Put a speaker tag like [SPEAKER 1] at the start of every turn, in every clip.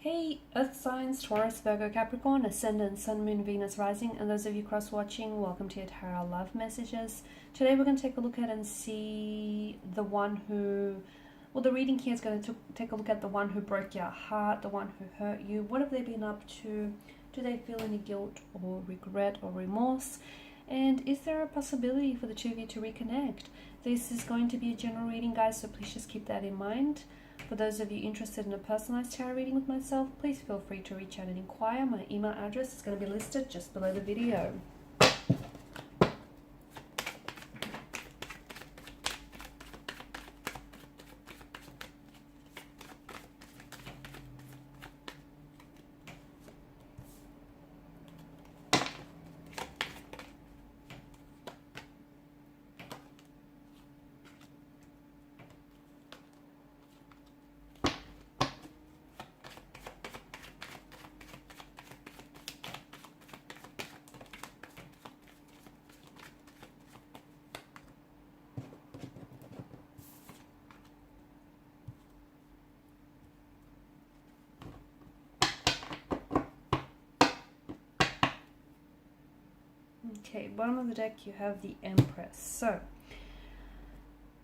[SPEAKER 1] Hey, Earth signs, Taurus, Virgo, Capricorn, Ascendant, Sun, Moon, Venus, Rising, and those of you cross-watching, welcome to your Tarot Love Messages. Today we're going to take a look at and see the one who, well, the reading here is going to take a look at the one who broke your heart, the one who hurt you. What have they been up to? Do they feel any guilt or regret or remorse? And is there a possibility for the two of you to reconnect? This is going to be a general reading, guys, so please just keep that in mind. For those of you interested in a personalized tarot reading with myself, please feel free to reach out and inquire. My email address is going to be listed just below the video. Okay, bottom of the deck you have the Empress. So,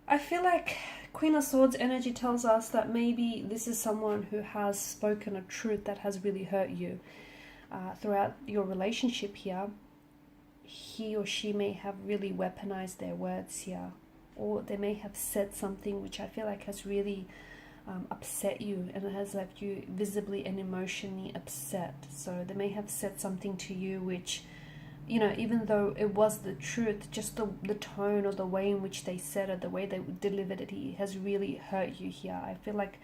[SPEAKER 1] I feel like Queen of Swords energy tells us that maybe this is someone who has spoken a truth that has really hurt you. Throughout your relationship here, he or she may have really weaponized their words here. Or they may have said something which I feel like has really upset you and it has left you visibly and emotionally upset. So they may have said something to you which, you know, even though it was the truth, just the tone or the way in which they said it, the way they delivered it, has really hurt you here. I feel like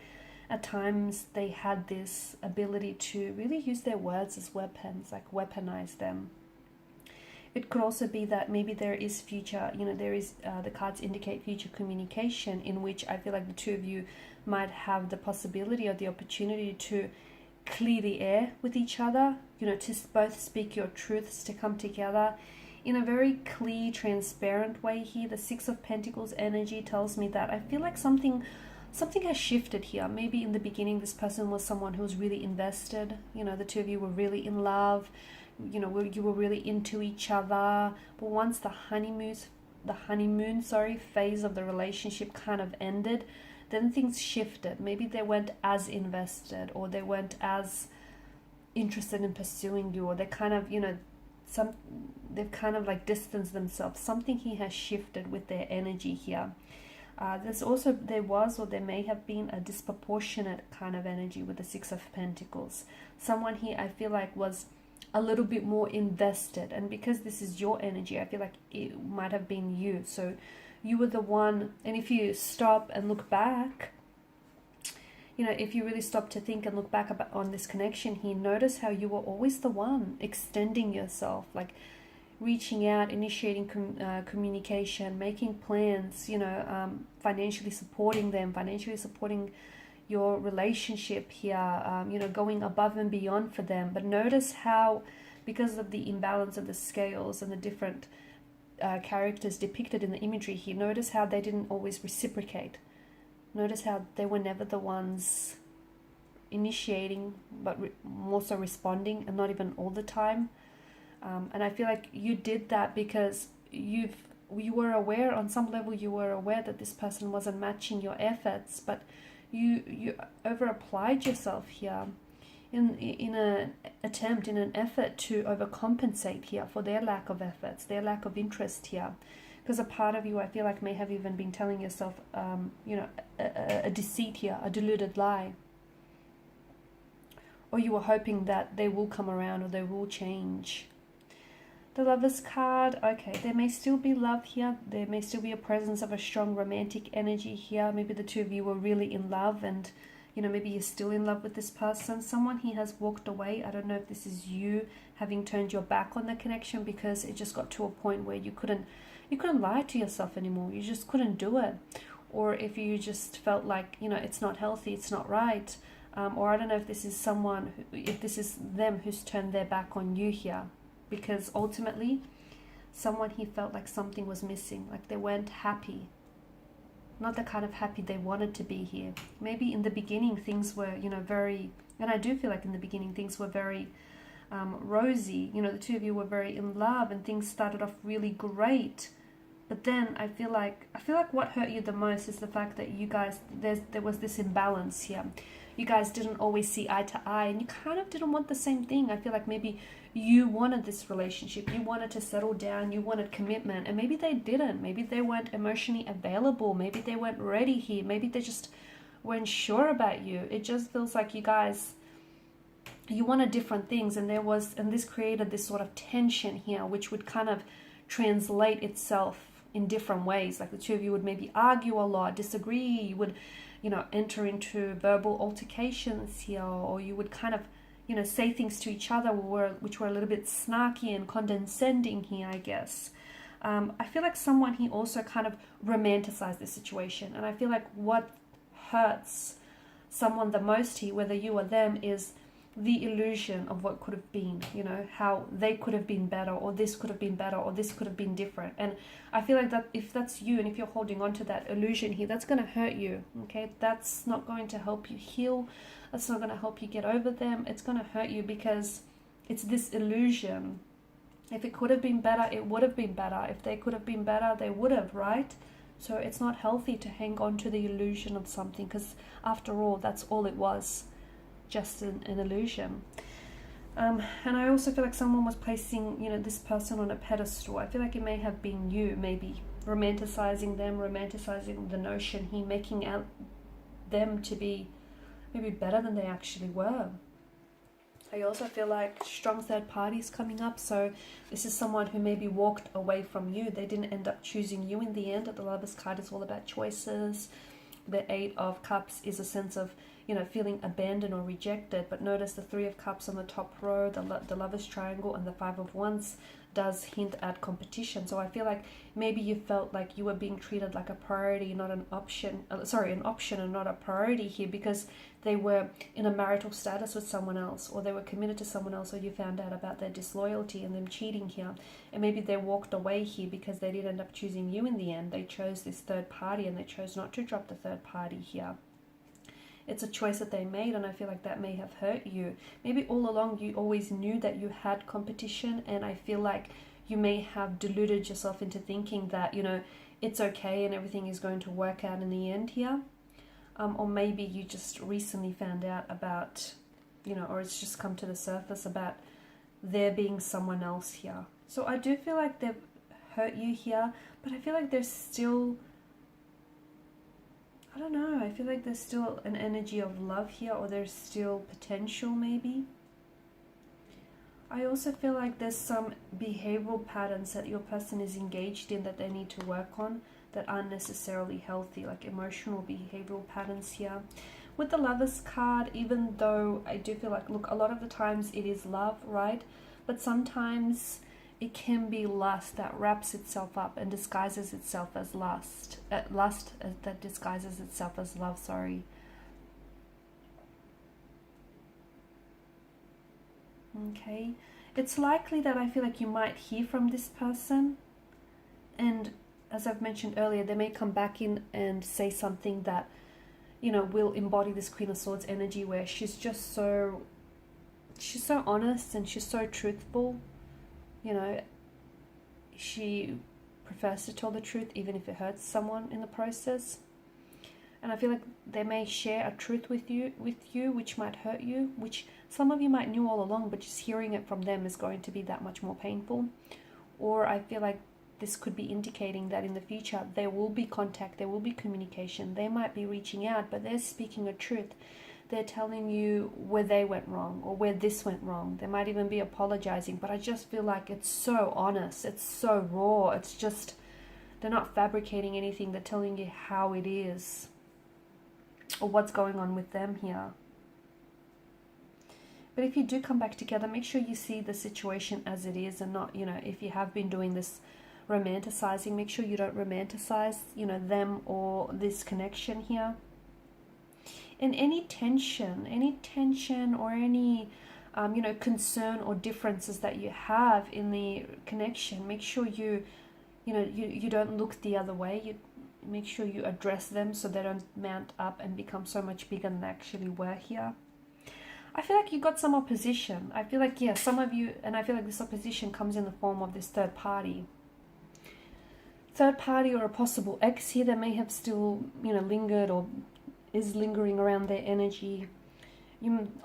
[SPEAKER 1] at times they had this ability to really use their words as weapons, like weaponize them. It could also be that maybe there is future, you know, there is, the cards indicate future communication in which I feel like the two of you might have the possibility or the opportunity to clear the air with each other, you know, to both speak your truths, to come together in a very clear, transparent way here. The Six of Pentacles energy tells me that I feel like something has shifted here. Maybe in the beginning this person was someone who was really invested, you know, the two of you were really in love, you know, you were really into each other, but once the honeymoon phase of the relationship kind of ended, then things shifted. Maybe they weren't as invested, or they weren't as interested in pursuing you, or they kind of, you know, they've kind of like distanced themselves. Something here has shifted with their energy here. There may have been a disproportionate kind of energy with the Six of Pentacles. Someone here I feel like was a little bit more invested, and because this is your energy, I feel like it might have been you. So you were the one, and if you stop and look back, you know, if you really stop to think and look back on this connection here, notice how you were always the one extending yourself, like reaching out, initiating communication, making plans, you know, financially supporting them, financially supporting your relationship here, you know, going above and beyond for them. But notice how, because of the imbalance of the scales and the different characters depicted in the imagery here, notice how they didn't always reciprocate. Notice how they were never the ones initiating, but more so responding, and not even all the time. And I feel like you did that because you were aware, on some level you were aware that this person wasn't matching your efforts, but you over applied yourself here in an effort to overcompensate here for their lack of efforts, their lack of interest here. Because a part of you, I feel like, may have even been telling yourself, you know, a deceit here, a deluded lie. Or you were hoping that they will come around or they will change. The Lovers card, okay, there may still be love here. There may still be a presence of a strong romantic energy here. Maybe the two of you were really in love, and, you know, maybe you're still in love with this person. Someone here has walked away. I don't know if this is you having turned your back on the connection because it just got to a point where you couldn't lie to yourself anymore. You just couldn't do it. Or if you just felt like, you know, it's not healthy, it's not right. Or I don't know if this is if this is them who's turned their back on you here. Because ultimately, someone here felt like something was missing, like they weren't happy. not the kind of happy they wanted to be here. Maybe in the beginning things were, you know, very, and I do feel like in the beginning things were very rosy. You know, the two of you were very in love and things started off really great. But then I feel like what hurt you the most is the fact that you guys, there was this imbalance here. You guys didn't always see eye to eye, and you kind of didn't want the same thing. I feel like maybe you wanted this relationship, you wanted to settle down, you wanted commitment, and maybe they didn't. Maybe they weren't emotionally available, maybe they weren't ready here, maybe they just weren't sure about you. It just feels like you guys, you wanted different things, and this created this sort of tension here, which would kind of translate itself in different ways. Like the two of you would maybe argue a lot, disagree, you would, you know, enter into verbal altercations here, or you would kind of, you know, say things to each other which were a little bit snarky and condescending here, I guess. I feel like someone here also kind of romanticized the situation, and I feel like what hurts someone the most here, whether you or them, is the illusion of what could have been, you know, how they could have been better, or this could have been better, or this could have been different. And I feel like that if that's you, and if you're holding on to that illusion here, that's going to hurt you, okay? That's not going to help you heal. That's not going to help you get over them. It's going to hurt you because it's this illusion. If it could have been better, it would have been better. If they could have been better, they would have, right? So it's not healthy to hang on to the illusion of something, because after all, that's all it was. Just an illusion. And I also feel like someone was placing, you know, this person on a pedestal. I feel like it may have been you, maybe romanticizing them, romanticizing the notion here, making out them to be maybe better than they actually were. I also feel like strong third parties coming up. So this is someone who maybe walked away from you. They didn't end up choosing you in the end. The Lovers card is all about choices. The Eight of Cups is a sense of, you know, feeling abandoned or rejected. But notice the Three of Cups on the top row, the Lovers triangle, and the Five of Wands does hint at competition. So I feel like maybe you felt like you were being treated like a priority, not an option. An option and not a priority here, because they were in a marital status with someone else, or they were committed to someone else, or you found out about their disloyalty and them cheating here. And maybe they walked away here because they did end up choosing you in the end. They chose this third party, and they chose not to drop the third party here. It's a choice that they made, and I feel like that may have hurt you. Maybe all along you always knew that you had competition, and I feel like you may have deluded yourself into thinking that, you know, it's okay and everything is going to work out in the end here. Or maybe you just recently found out about, you know, or it's just come to the surface about there being someone else here. So I do feel like they've hurt you here, but I feel like there's still, I don't know, I feel like there's still an energy of love here, or there's still potential maybe. I also feel like there's some behavioral patterns that your person is engaged in that they need to work on that aren't necessarily healthy, like emotional behavioral patterns here. With the Lovers card, even though I do feel like, look, a lot of the times it is love, right? But sometimes it can be lust that wraps itself up and disguises itself as lust. Lust that disguises itself as love, sorry. Okay. It's likely that I feel like you might hear from this person, and as I've mentioned earlier, they may come back in and say something that, you know, will embody this Queen of Swords energy, where she's so honest and she's so truthful. You know, she prefers to tell the truth even if it hurts someone in the process. And I feel like they may share a truth with you which might hurt you, which some of you might knew all along, but just hearing it from them is going to be that much more painful. Or I feel like this could be indicating that in the future there will be contact, there will be communication. They might be reaching out, but they're speaking a truth. They're telling you where they went wrong or where this went wrong. They might even be apologizing, but I just feel like it's so honest, it's so raw. It's just, they're not fabricating anything. They're telling you how it is or what's going on with them here. But if you do come back together, make sure you see the situation as it is, and not, you know, if you have been doing this romanticizing, make sure you don't romanticize, you know, them or this connection here. And any tension or any you know, concern or differences that you have in the connection, make sure you don't look the other way. You make sure you address them so they don't mount up and become so much bigger than they actually were here. I feel like you got some opposition. I feel like, yeah, some of you, and I feel like this opposition comes in the form of this third party. Third party or a possible ex here that may have still, you know, lingered or is lingering around their energy.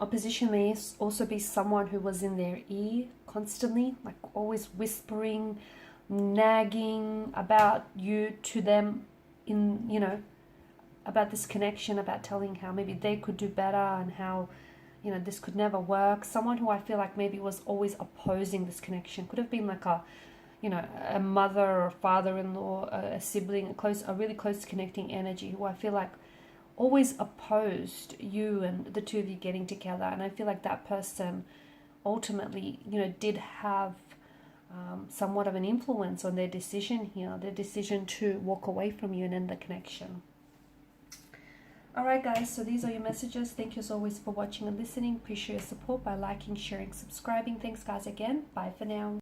[SPEAKER 1] Opposition may also be someone who was in their ear constantly, like always whispering, nagging about you to them, in, you know, about this connection, about telling how maybe they could do better and how, you know, this could never work. Someone who I feel like maybe was always opposing this connection. Could have been like a, you know, a mother or father-in-law, a sibling, a really close connecting energy, who I feel like always opposed you and the two of you getting together. And I feel like that person ultimately, you know, did have somewhat of an influence on their decision here, their decision to walk away from you and end the connection. Alright guys, so these are your messages. Thank you as always for watching and listening. Appreciate your support by liking, sharing, subscribing. Thanks guys again. Bye for now.